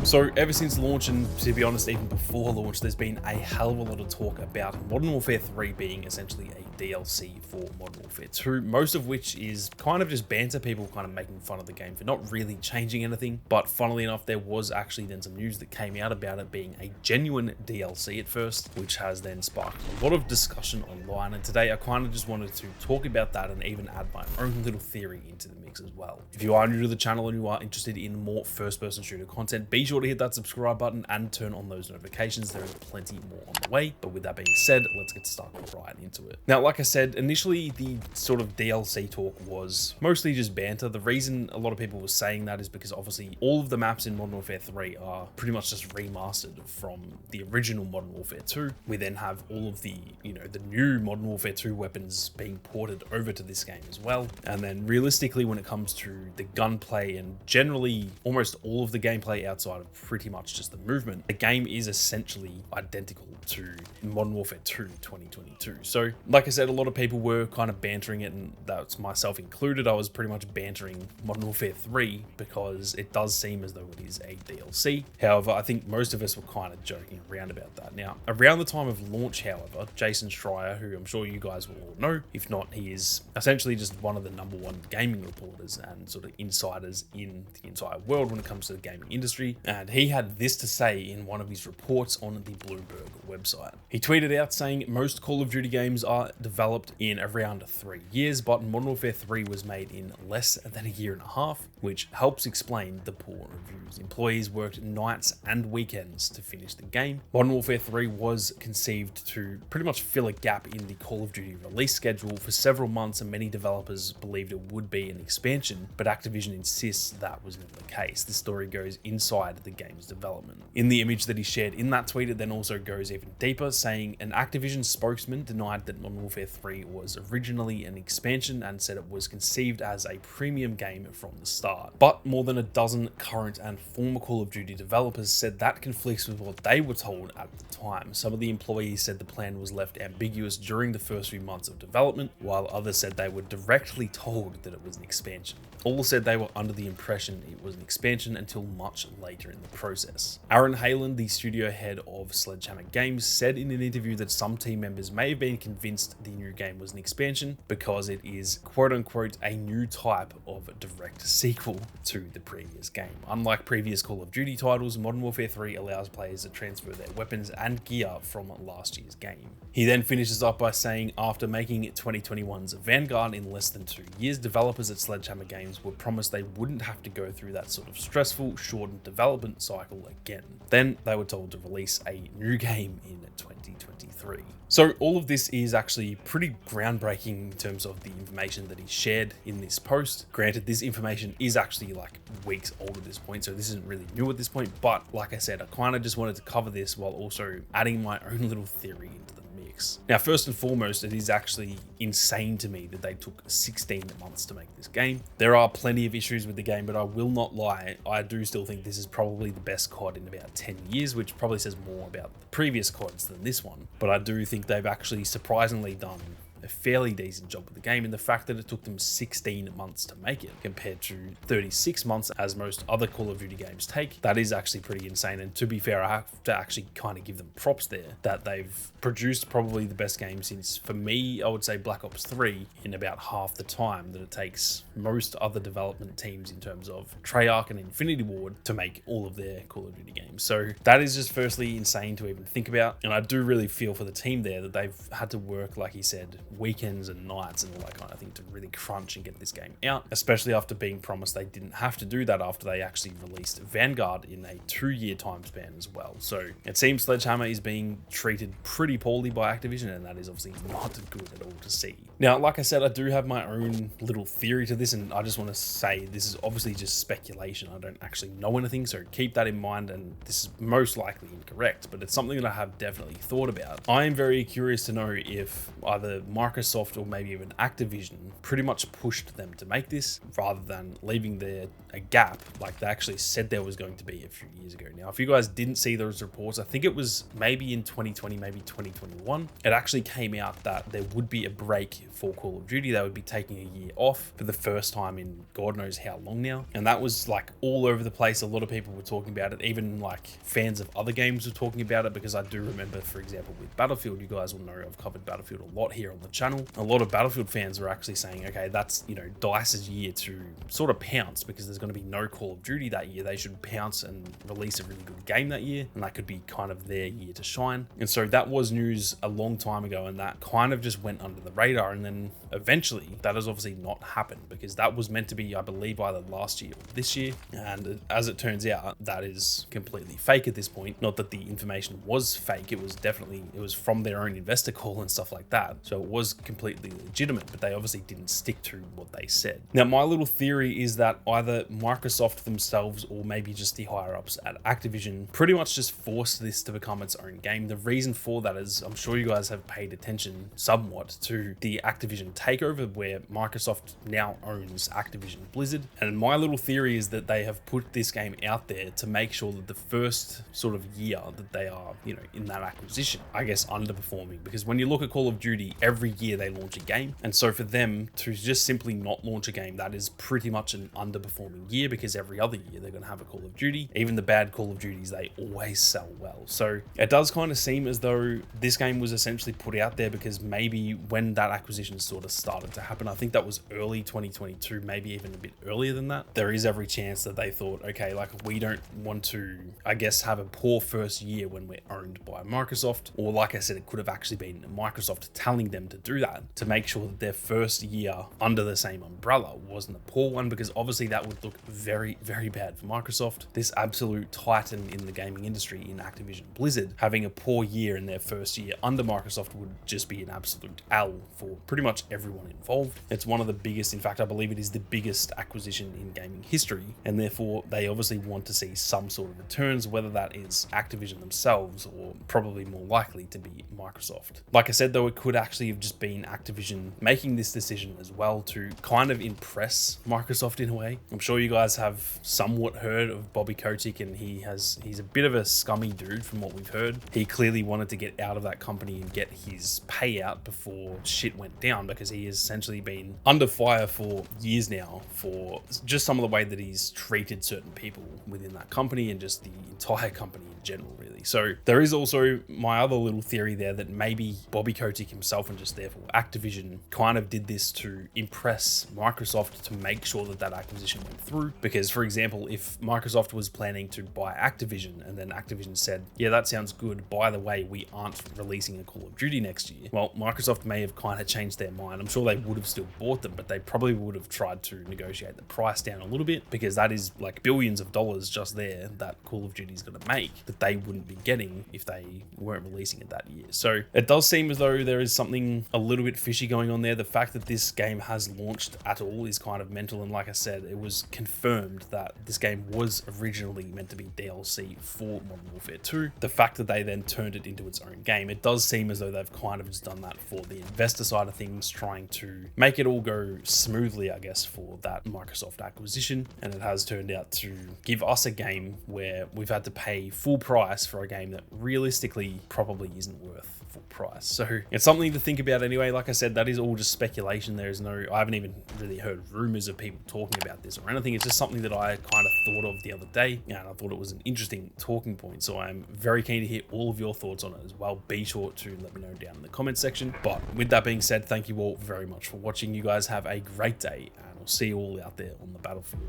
So ever since launch, and to be honest, even before launch, there's been a hell of a lot of talk about Modern Warfare 3 being essentially a DLC for Modern Warfare 2, most of which is kind of just banter, people kind of making fun of the game for not really changing anything. But funnily enough, there was actually then some news that came out about it being a genuine DLC at first, which has then sparked a lot of discussion online. And today I kind of just wanted to talk about that and even add my own little theory into the mix as well. If you are new to the channel and you are interested in more first-person shooter content, be sure to hit that subscribe button and turn on those notifications. There is plenty more on the way. But with that being said, let's get stuck right into it. Now, like I said, initially the sort of DLC talk was mostly just banter. The reason a lot of people were saying that is because obviously all of the maps in Modern Warfare 3 are pretty much just remastered from the original Modern Warfare 2. We then have all of the, the new Modern Warfare 2 weapons being ported over to this game as well. And then realistically, when it comes to the gunplay and generally almost all of the gameplay outside of pretty much just the movement, the game is essentially identical to Modern Warfare 2 2022. So like I said, a lot of people were kind of bantering it, and that's myself included. I was pretty much bantering Modern Warfare 3 because it does seem as though it is a DLC. However, I think most of us were kind of joking around about that. Now, around the time of launch, however, Jason Schreier, who I'm sure you guys will all know, if not, he is essentially just one of the #1 gaming reporters and sort of insiders in the entire world when it comes to the gaming industry. And he had this to say in one of his reports on the Bloomberg website. He tweeted out saying, most Call of Duty games are developed in around 3 years, but Modern Warfare 3 was made in less than a year and a half, which helps explain the poor reviews. Employees worked nights and weekends to finish the game. Modern Warfare 3 was conceived to pretty much fill a gap in the Call of Duty release schedule for several months, and many developers believed it would be an expansion, but Activision insists that was never the case. The story goes inside the game's development. In the image that he shared in that tweet, it then also goes even deeper, saying an Activision spokesman denied that Modern Warfare 3 was originally an expansion and said it was conceived as a premium game from the start. But more than a dozen current and former Call of Duty developers said that conflicts with what they were told at the time. Some of the employees said the plan was left ambiguous during the first few months of development, while others said they were directly told that it was an expansion. All said they were under the impression it was an expansion until much later in the process. Aaron Hayland, the studio head of Sledgehammer Games, said in an interview that some team members may have been convinced the new game was an expansion because it is quote-unquote a new type of direct sequel to the previous game. Unlike previous Call of Duty titles, Modern Warfare 3 allows players to transfer their weapons and gear from last year's game. He then finishes up by saying, after making 2021's Vanguard in less than 2 years, developers at Sledgehammer Games were promised they wouldn't have to go through that sort of stressful, shortened development cycle again. Then they were told to release a new game in 2023. So all of this is actually pretty groundbreaking in terms of the information that he shared in this post. Granted, this information is actually like weeks old at this point, so this isn't really new at this point, but like I said, I kind of just wanted to cover this while also adding my own little theory into the mix. Now, first and foremost, it is actually insane to me that they took 16 months to make this game. There are plenty of issues with the game, but I will not lie, I do still think this is probably the best COD in about 10 years, which probably says more about the previous CODs than this one. But I do think they've actually surprisingly done a fairly decent job with the game, and the fact that it took them 16 months to make it compared to 36 months as most other Call of Duty games take, that is actually pretty insane. And to be fair, I have to actually kind of give them props there that they've produced probably the best game since, for me, I would say Black Ops 3 in about half the time that it takes most other development teams in terms of Treyarch and Infinity Ward to make all of their Call of Duty games. So that is just firstly insane to even think about, and I do really feel for the team there that they've had to work, like he said, weekends and nights and all that kind of thing to really crunch and get this game out, especially after being promised they didn't have to do that after they actually released Vanguard in a 2-year time span as well. So it seems Sledgehammer is being treated pretty poorly by Activision, and that is obviously not good at all to see. Now, like I said, I do have my own little theory to this, and I just want to say this is obviously just speculation. I don't actually know anything, so keep that in mind, and this is most likely incorrect, but it's something that I have definitely thought about. I am very curious to know if either Microsoft or maybe even Activision pretty much pushed them to make this rather than leaving there a gap like they actually said there was going to be a few years ago. Now, if you guys didn't see those reports, I think it was maybe in 2020, maybe 2021, it actually came out that there would be a break for Call of Duty. They would be taking a year off for the first time in God knows how long now. And that was like all over the place. A lot of people were talking about it. Even like fans of other games were talking about it, because I do remember, for example, with Battlefield, you guys will know I've covered Battlefield a lot here on the channel. A lot of Battlefield fans were actually saying, okay, that's, you know, DICE's year to sort of pounce, because there's going to be no Call of Duty that year. They should pounce and release a really good game that year, and that could be kind of their year to shine. And so that was news a long time ago, and that kind of just went under the radar. And then eventually that has obviously not happened, because that was meant to be, I believe, either last year or this year. And as it turns out, that is completely fake at this point. Not that the information was fake, it was from their own investor call and stuff like that. So it was completely legitimate, but they obviously didn't stick to what they said. Now, my little theory is that either Microsoft themselves or maybe just the higher ups at Activision pretty much just forced this to become its own game. The reason for that is, I'm sure you guys have paid attention somewhat to the Activision takeover, where Microsoft now owns Activision Blizzard. And my little theory is that they have put this game out there to make sure that the first sort of year that they are, you know, in that acquisition, I guess, underperforming. Because when you look at Call of Duty, every year they launch a game. And so for them to just simply not launch a game, that is pretty much an underperforming year, because every other year they're going to have a Call of Duty. Even the bad Call of Duties, they always sell well. So it does kind of seem as though this game was essentially put out there because maybe when that acquisition sort of started to happen, I think that was early 2022, maybe even a bit earlier than that, there is every chance that they thought, okay, like, we don't want to, I guess, have a poor first year when we're owned by Microsoft. Or like I said, it could have actually been Microsoft telling them to do that, to make sure that their first year under the same umbrella wasn't a poor one, because obviously that would look very, very bad for Microsoft. This absolute titan in the gaming industry in Activision Blizzard having a poor year in their first year under Microsoft would just be an absolute L for pretty much everyone involved. It's one of the biggest, in fact, I believe it is the biggest acquisition in gaming history, and therefore they obviously want to see some sort of returns, whether that is Activision themselves or probably more likely to be Microsoft. Like I said, though, it could actually have just been Activision making this decision as well to kind of impress Microsoft in a way. I'm sure you guys have somewhat heard of Bobby Kotick, and he's a bit of a scummy dude from what we've heard. He clearly wanted to get out of that company and get his payout before shit went down, because he has essentially been under fire for years now for just some of the way that he's treated certain people within that company and just the entire company in general, really. So there is also my other little theory there that maybe Bobby Kotick himself and just therefore Activision kind of did this to impress Microsoft to make sure that that acquisition went through. Because, for example, if Microsoft was planning to buy Activision and then Activision said, yeah, that sounds good, by the way, we aren't releasing a Call of Duty next year, well, Microsoft may have kind of changed their mind. I'm sure they would have still bought them, but they probably would have tried to negotiate the price down a little bit, because that is like billions of dollars just there that Call of Duty is going to make that they wouldn't be getting if they weren't releasing it that year. So it does seem as though there is something a little bit fishy going on there. The fact that this game has launched at all is kind of mental, and like I said, it was confirmed that this game was originally meant to be DLC for Modern Warfare 2. The fact that they then turned it into its own game, it does seem as though they've kind of just done that for the investor side of things, trying to make it all go smoothly, I guess, for that Microsoft acquisition. And it has turned out to give us a game where we've had to pay full price for a game that realistically probably isn't worth full price. So it's something to think about anyway. Like I said, that is all just speculation. There is no, I haven't even really heard rumors of people talking about this or anything. It's just something that I kind of thought of the other day, and I thought it was an interesting talking point. So I'm very keen to hear all of your thoughts on it as well. Be sure to let me know down in the comment section. But with that being said, thank you all very much for watching. You guys have a great day, and I'll see you all out there on the battlefield.